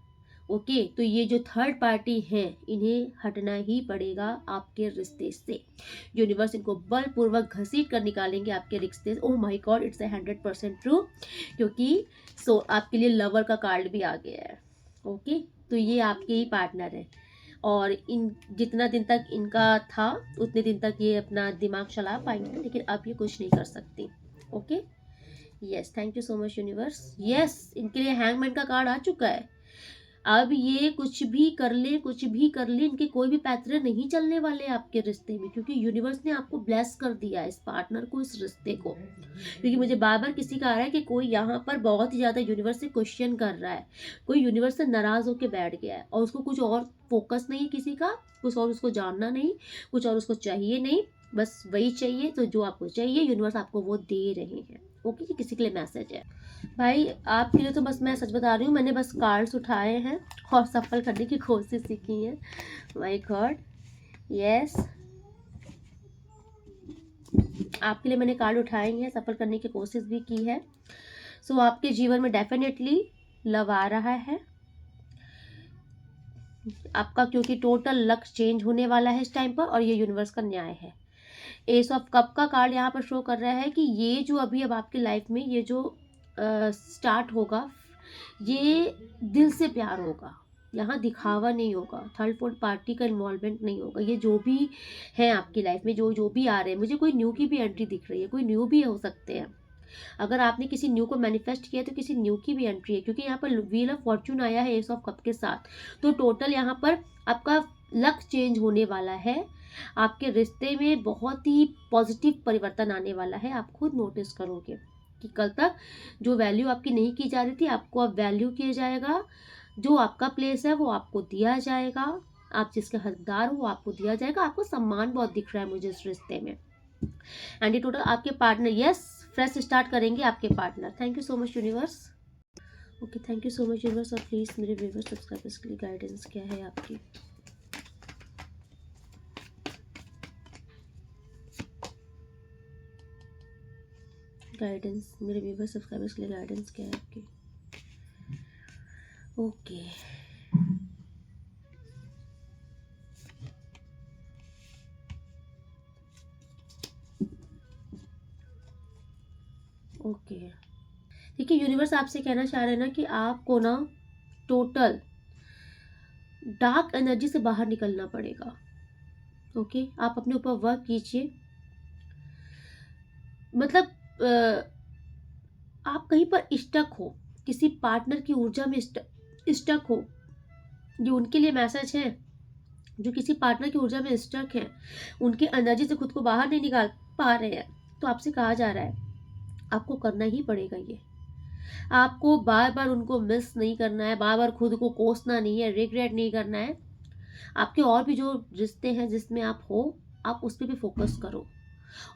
Speaker 1: ओके, तो ये जो थर्ड पार्टी है इन्हें हटना ही पड़ेगा आपके रिश्ते से। यूनिवर्स इनको बलपूर्वक घसीट कर निकालेंगे आपके रिश्ते से। Oh my God, it's 100% true, क्योंकि आपके लिए लवर का कार्ड भी आ गया है। ओके, तो ये आपके ही पार्टनर है, और इन जितना दिन तक इनका था उतने दिन तक ये अपना दिमाग चला पाएंगे, लेकिन अब ये कुछ नहीं कर सकती। Okay, yes, thank you so much universe. Yes, इनके लिए हैंगमैन का कार्ड आ चुका है। अब ये कुछ भी कर ले, कुछ भी कर ले, इनके कोई भी पैतरे नहीं चलने वाले आपके रिश्ते में, क्योंकि यूनिवर्स ने आपको ब्लेस कर दिया है, इस पार्टनर को, इस रिश्ते को। क्योंकि मुझे बार बार किसी का आ रहा है कि कोई यहाँ पर बहुत ही ज़्यादा यूनिवर्स से क्वेश्चन कर रहा है, कोई यूनिवर्स से नाराज़ होकर बैठ गया है, और उसको कुछ और फोकस नहीं है किसी का, कुछ और उसको जानना नहीं, कुछ और उसको चाहिए नहीं, बस वही चाहिए। तो जो आपको चाहिए यूनिवर्स आपको वो दे रहे हैं। ओके, ये किसी के लिए मैसेज है भाई आपके लिए। तो बस मैं सच बता रही हूँ, मैंने बस कार्ड्स उठाए हैं और सफल करने की कोशिश की है। माय गॉड, यस, आपके लिए मैंने कार्ड उठाए हैं, सफल करने की कोशिश भी की है। सो आपके जीवन में डेफिनेटली लव आ रहा है आपका, क्योंकि टोटल लक चेंज होने वाला है इस टाइम पर, और ये यूनिवर्स का न्याय है। एस ऑफ कप का कार्ड यहाँ पर शो कर रहा है कि ये जो अभी अब आपकी लाइफ में ये जो स्टार्ट होगा, ये दिल से प्यार होगा, यहाँ दिखावा नहीं होगा, थर्ड फोर्थ पार्टी का इन्वॉल्वमेंट नहीं होगा। ये जो भी है आपकी लाइफ में, जो जो भी आ रहे हैं, मुझे कोई न्यू की भी एंट्री दिख रही है, कोई न्यू भी हो सकते हैं। अगर आपने किसी न्यू को मैनिफेस्ट किया तो किसी न्यू की भी एंट्री है, क्योंकि यहाँ पर व्हील ऑफ फॉर्च्यून आया है एस ऑफ कप के साथ। तो टोटल यहाँ पर आपका लक चेंज होने वाला है, आपके रिश्ते में बहुत ही पॉजिटिव परिवर्तन आने वाला है। आप खुद नोटिस करोगे कि कल तक जो वैल्यू आपकी नहीं की जा रही थी, आपको अब वैल्यू किया जाएगा। जो आपका प्लेस है वो आपको दिया जाएगा, आप जिसके हकदार हो वो आपको दिया जाएगा। आपको सम्मान बहुत दिख रहा है मुझे इस रिश्ते में। एंड ये टोटल आपके पार्टनर, यस, फ्रेश स्टार्ट करेंगे आपके partner. Thank you so much universe. Okay, thank you so much universe. और प्लीज़ मेरे व्यूअर्स सब्सक्राइबर्स के लिए गाइडेंस क्या है आपकी? गाइडेंस मेरे व्यूअर्स सब्सक्राइबर्स के लिए गाइडेंस क्या है आपकी? ओके, ओके, देखिए यूनिवर्स आपसे कहना चाह रहे हैं ना कि आपको ना टोटल डार्क एनर्जी से बाहर निकलना पड़ेगा। ओके, आप अपने ऊपर वर्क कीजिए। मतलब आप कहीं पर स्टक हो, किसी पार्टनर की ऊर्जा में स्टक हो, ये उनके लिए मैसेज है जो किसी पार्टनर की ऊर्जा में स्टक है, उनकी एनर्जी से खुद को बाहर नहीं निकाल पा रहे हैं। तो आपसे कहा जा रहा है आपको करना ही पड़ेगा ये। आपको बार बार उनको मिस नहीं करना है, बार बार खुद को कोसना नहीं है, रिग्रेट नहीं करना है। आपके और भी जो रिश्ते हैं जिसमें आप हो, आप उस पर भी फोकस करो,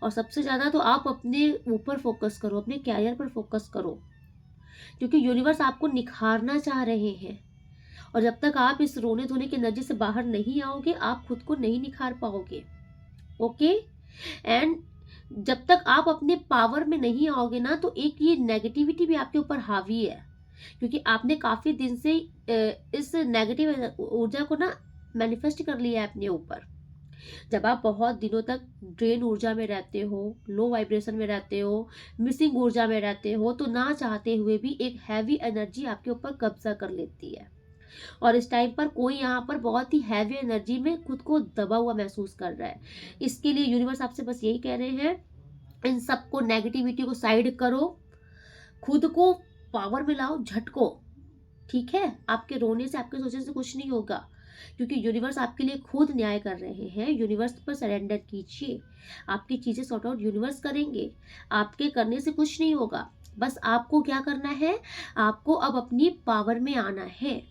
Speaker 1: और सबसे ज़्यादा तो आप अपने ऊपर फोकस करो, अपने कैरियर पर फोकस करो, क्योंकि यूनिवर्स आपको निखारना चाह रहे हैं। और जब तक आप इस रोने धोने की एनर्जी से बाहर नहीं आओगे, आप खुद को नहीं निखार पाओगे। ओके, एंड जब तक आप अपने पावर में नहीं आओगे ना, तो एक ये नेगेटिविटी भी आपके ऊपर हावी है, क्योंकि आपने काफ़ी दिन से इस नेगेटिव ऊर्जा को ना मैनिफेस्ट कर लिया है अपने ऊपर। जब आप बहुत दिनों तक ड्रेन ऊर्जा में रहते हो, लो वाइब्रेशन में रहते हो, मिसिंग ऊर्जा में रहते हो, तो ना चाहते हुए भी एक हैवी एनर्जी आपके ऊपर कब्जा कर लेती है। और इस टाइम पर कोई यहाँ पर बहुत ही हैवी एनर्जी में खुद को दबा हुआ महसूस कर रहा है। इसके लिए यूनिवर्स आपसे बस यही कह रहे हैं, इन सबको, नेगेटिविटी को साइड करो, खुद को पावर में लाओ, झटको। ठीक है, आपके रोने से, आपके सोचने से कुछ नहीं होगा, क्योंकि यूनिवर्स आपके लिए खुद न्याय कर रहे हैं। यूनिवर्स पर सरेंडर कीजिए, आपकी चीज़ें सॉर्ट आउट यूनिवर्स करेंगे, आपके करने से कुछ नहीं होगा। बस आपको क्या करना है, आपको अब अपनी पावर में आना है।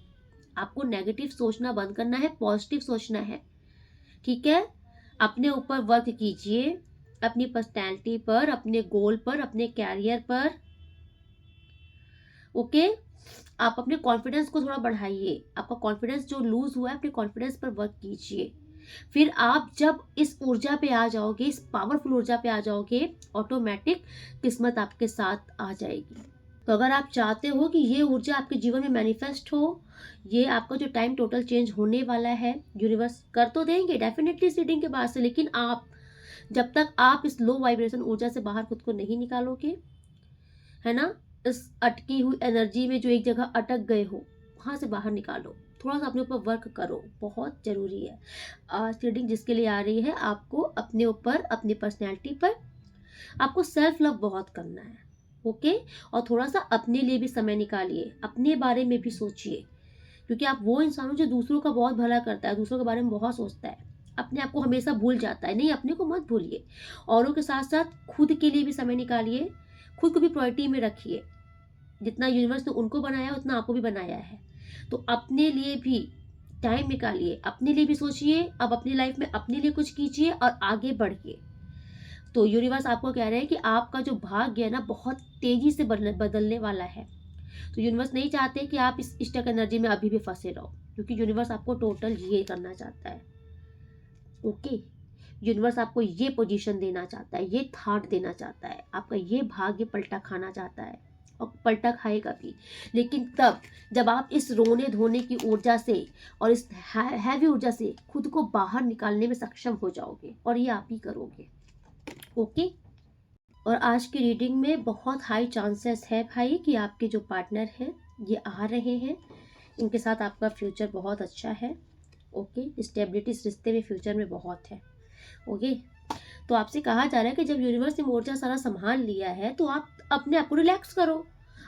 Speaker 1: आपको नेगेटिव सोचना बंद करना है, पॉजिटिव सोचना है। ठीक है, अपने ऊपर वर्क कीजिए, अपनी पर्सनैलिटी पर, अपने गोल पर, अपने कैरियर पर। ओके, आप अपने कॉन्फिडेंस को थोड़ा बढ़ाइए। आपका कॉन्फिडेंस जो लूज हुआ है, अपने कॉन्फिडेंस पर वर्क कीजिए। फिर आप जब इस ऊर्जा पे आ जाओगे, इस पावरफुल ऊर्जा पे आ जाओगे, ऑटोमेटिक किस्मत आपके साथ आ जाएगी। तो अगर आप चाहते हो कि ये ऊर्जा आपके जीवन में मैनिफेस्ट हो, ये आपका जो टाइम टोटल चेंज होने वाला है, यूनिवर्स कर तो देंगे डेफिनेटली इस रीडिंग के बाद से, लेकिन आप जब तक आप इस लो वाइब्रेशन ऊर्जा से बाहर खुद को नहीं निकालोगे, है ना, इस अटकी हुई एनर्जी में जो एक जगह अटक गए हो, वहां से बाहर निकालो। थोड़ा सा अपने ऊपर वर्क करो, बहुत जरूरी है। आज रीडिंग जिसके लिए आ रही है, आपको अपने ऊपर, अपनी पर्सनैलिटी पर, आपको सेल्फ लव बहुत करना है। ओके, और थोड़ा सा अपने लिए भी समय निकालिए, अपने बारे में भी सोचिए, क्योंकि आप वो इंसान हो जो दूसरों का बहुत भला करता है, दूसरों के बारे में बहुत सोचता है, अपने आप को हमेशा भूल जाता है। नहीं, अपने को मत भूलिए, औरों के साथ साथ खुद के लिए भी समय निकालिए, खुद को भी प्रायोरिटी में रखिए। जितना यूनिवर्स ने उनको बनाया उतना आपको भी बनाया है, तो अपने लिए भी टाइम निकालिए, अपने लिए भी सोचिए। अब अपनी लाइफ में अपने लिए कुछ कीजिए और आगे बढ़िए। तो यूनिवर्स आपको कह रहे हैं कि आपका जो भाग्य है ना, बहुत तेजी से बदलने वाला है। तो यूनिवर्स नहीं चाहते कि आप इस स्टक एनर्जी में अभी भी फंसे रहो, क्योंकि यूनिवर्स आपको टोटल ये करना चाहता है। ओके, यूनिवर्स आपको ये पोजीशन देना चाहता है, ये थाट देना चाहता है, आपका ये भाग्य पलटा खाना चाहता है, और पलटा खाएगा भी, लेकिन तब जब आप इस रोने धोने की ऊर्जा से और इस हैवी ऊर्जा से खुद को बाहर निकालने में सक्षम हो जाओगे, और ये आप ही करोगे। ओके, और आज की रीडिंग में बहुत हाई चांसेस है भाई कि आपके जो पार्टनर हैं ये आ रहे हैं, इनके साथ आपका फ्यूचर बहुत अच्छा है। ओके, स्टेबिलिटी इस रिश्ते में फ्यूचर में बहुत है। ओके, तो आपसे कहा जा रहा है कि जब यूनिवर्स ने मोर्चा सारा संभाल लिया है, तो आप अपने आप को रिलैक्स करो,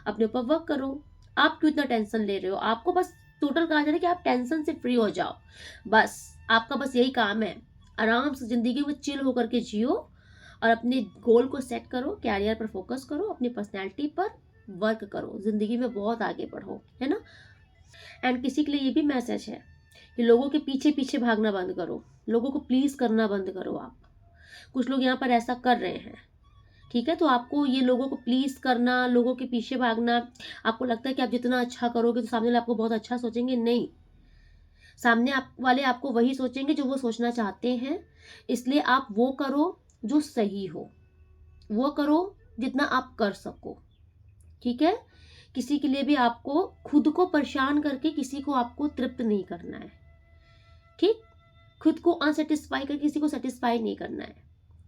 Speaker 1: अपने ऊपर वर्क करो। आप क्यों इतना टेंशन ले रहे हो? आपको बस टोटल कहा जा रहा है कि आप टेंशन से फ्री हो जाओ। बस आपका बस यही काम है, आराम से जिंदगी में चिल होकर के जियो, और अपने गोल को सेट करो, कैरियर पर फोकस करो, अपनी पर्सनैलिटी पर वर्क करो, जिंदगी में बहुत आगे बढ़ो, है ना। एंड किसी के लिए ये भी मैसेज है कि लोगों के पीछे पीछे भागना बंद करो, लोगों को प्लीज करना बंद करो। आप कुछ लोग यहाँ पर ऐसा कर रहे हैं, ठीक है, तो आपको ये लोगों को प्लीज करना, लोगों के पीछे भागना, आपको लगता है कि आप जितना अच्छा करोगे तो सामने वाले आपको बहुत अच्छा सोचेंगे। नहीं, सामने आप वाले आपको वही सोचेंगे जो वो सोचना चाहते हैं। इसलिए आप वो करो जो सही हो, वो करो जितना आप कर सको। ठीक है, किसी के लिए भी आपको खुद को परेशान करके किसी को आपको तृप्त नहीं करना है। ठीक, खुद को अनसेटिस्फाई करके किसी को सेटिस्फाई नहीं करना है,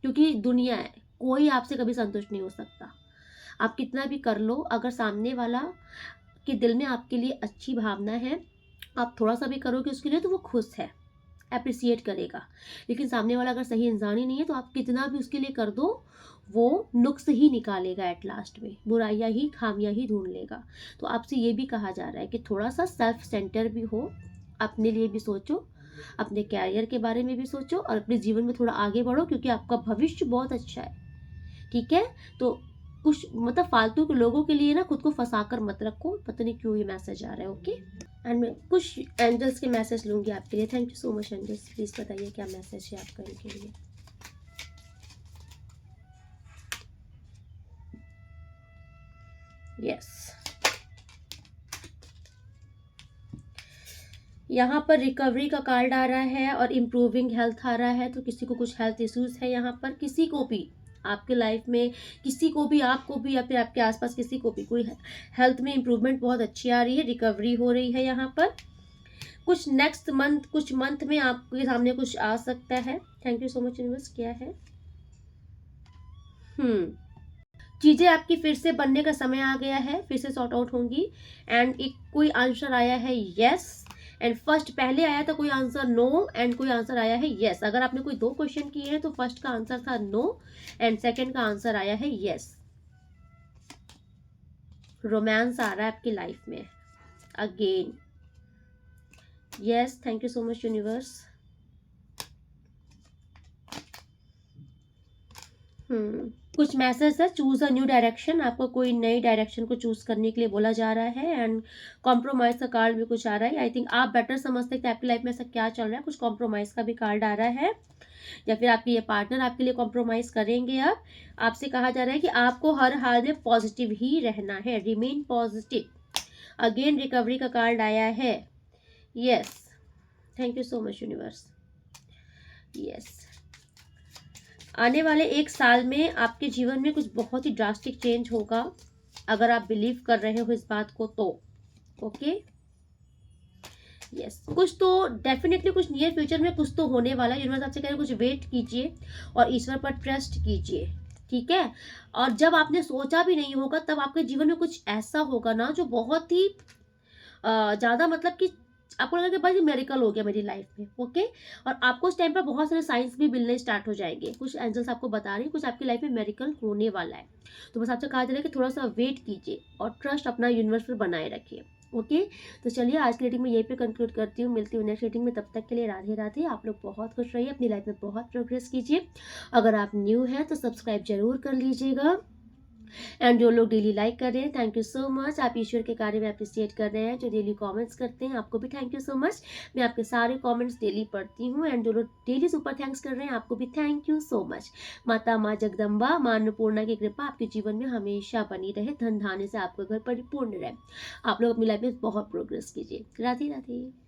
Speaker 1: क्योंकि दुनिया है, कोई आपसे कभी संतुष्ट नहीं हो सकता। आप कितना भी कर लो, अगर सामने वाला के दिल में आपके लिए अच्छी भावना है, आप थोड़ा सा भी करोगे उसके लिए तो वो खुश है, अप्रिसिएट करेगा। लेकिन सामने वाला अगर सही इंसान ही नहीं है, तो आप कितना भी उसके लिए कर दो, वो नुक्स ही निकालेगा, एट लास्ट में बुराइयां ही, खामियां ही ढूंढ लेगा। तो आपसे ये भी कहा जा रहा है कि थोड़ा सा सेल्फ सेंटर भी हो, अपने लिए भी सोचो, अपने कैरियर के बारे में भी सोचो, और अपने जीवन में थोड़ा आगे बढ़ो, क्योंकि आपका भविष्य बहुत अच्छा है। ठीक है, तो कुछ मतलब फालतू के लोगों के लिए ना खुद को फंसा कर मत रखो। पता नहीं क्यों ये मैसेज आ रहा है। ओके, एंड मैं कुछ एंजल्स के मैसेज लूंगी आपके लिए। Thank you so much angels, please बताइए क्या मैसेज है आपका इनके लिए। यस, यहाँ पर रिकवरी का कार्ड आ रहा है और इम्प्रूविंग हेल्थ आ रहा है। तो किसी को कुछ हेल्थ इश्यूज है यहाँ पर, किसी को भी आपके लाइफ में, किसी को भी, आपको भी, या फिर आपके आसपास किसी को भी कोई हेल्थ में इम्प्रूवमेंट बहुत अच्छी आ रही है, रिकवरी हो रही है यहाँ पर। कुछ नेक्स्ट मंथ, कुछ मंथ में आपके सामने कुछ आ सकता है। Thank you so much universe. क्या है? चीजें आपकी फिर से बनने का समय आ गया है, फिर से सॉर्ट आउट होंगी। एंड एक कोई आंसर आया है यस, एंड फर्स्ट पहले आया था कोई आंसर नो, एंड कोई आंसर आया है यस। अगर आपने कोई 2 क्वेश्चन किए हैं तो फर्स्ट का आंसर था नो एंड सेकंड का आंसर आया है यस। रोमांस आ रहा है आपकी लाइफ में again. Yes, thank you so much universe. कुछ मैसेज है, चूज अ न्यू डायरेक्शन, आपको कोई नई डायरेक्शन को चूज करने के लिए बोला जा रहा है। एंड कॉम्प्रोमाइज का कार्ड भी कुछ आ रहा है। आई थिंक आप बेटर समझते हैं कि आपकी लाइफ में ऐसा क्या चल रहा है। कुछ कॉम्प्रोमाइज का भी कार्ड आ रहा है, या फिर आपके ये पार्टनर आपके लिए कॉम्प्रोमाइज करेंगे। अब आपसे कहा जा रहा है कि आपको हर हाल में पॉजिटिव ही रहना है, रिमेन पॉजिटिव। अगेन रिकवरी का कार्ड आया है। Yes, thank you so much universe. Yes, आने वाले 1 साल में आपके जीवन में कुछ बहुत ही ड्रास्टिक चेंज होगा, अगर आप बिलीव कर रहे हो इस बात को तो। ओके, यस, कुछ तो डेफिनेटली, कुछ नियर फ्यूचर में कुछ तो होने वाला है। यूनिवर्स आपसे कह रहे हैं कुछ वेट कीजिए और ईश्वर पर ट्रस्ट कीजिए, ठीक है। और जब आपने सोचा भी नहीं होगा, तब आपके जीवन में कुछ ऐसा होगा ना जो बहुत ही ज़्यादा, मतलब कि आपको लगेगा कि भाई मेरिकल हो गया मेरी लाइफ में। ओके, और आपको उस टाइम पर बहुत सारे साइंस भी मिलने स्टार्ट हो जाएंगे। कुछ एंजल्स आपको बता रहे हैं कुछ आपकी लाइफ में मेरिकल होने वाला है। तो बस आपसे कहा जा रहा है कि थोड़ा सा वेट कीजिए और ट्रस्ट अपना यूनिवर्स पर बनाए रखिए। ओके, तो चलिए आज की रीडिंग में यहीं पे कंक्लूड करती हूँ। मिलती हूँ नेक्स्ट रीडिंग में, तब तक के लिए राधे राधे। आप लोग बहुत खुश रहिए, अपनी लाइफ में बहुत प्रोग्रेस कीजिए। अगर आप न्यू हैं तो सब्सक्राइब जरूर कर लीजिएगा। एंड जो लोग डेली लाइक कर रहे हैं, थैंक यू सो मच। आप ईश्वर के कार्य में अप्रिशिएट कर रहे हैं। जो डेली कमेंट्स करते हैं, आपको भी थैंक यू सो मच। मैं आपके सारे कमेंट्स डेली पढ़ती हूँ। एंड जो लोग डेली सुपर थैंक्स कर रहे हैं, आपको भी थैंक यू सो मच। माता माँ जगदम्बा, माँ अन्नपूर्णा की कृपा आपके जीवन में हमेशा बनी रहे। धन धान्य से आपका घर परिपूर्ण रहे। आप लोग अपनी लाइफ में बहुत प्रोग्रेस कीजिए। राधे राधे।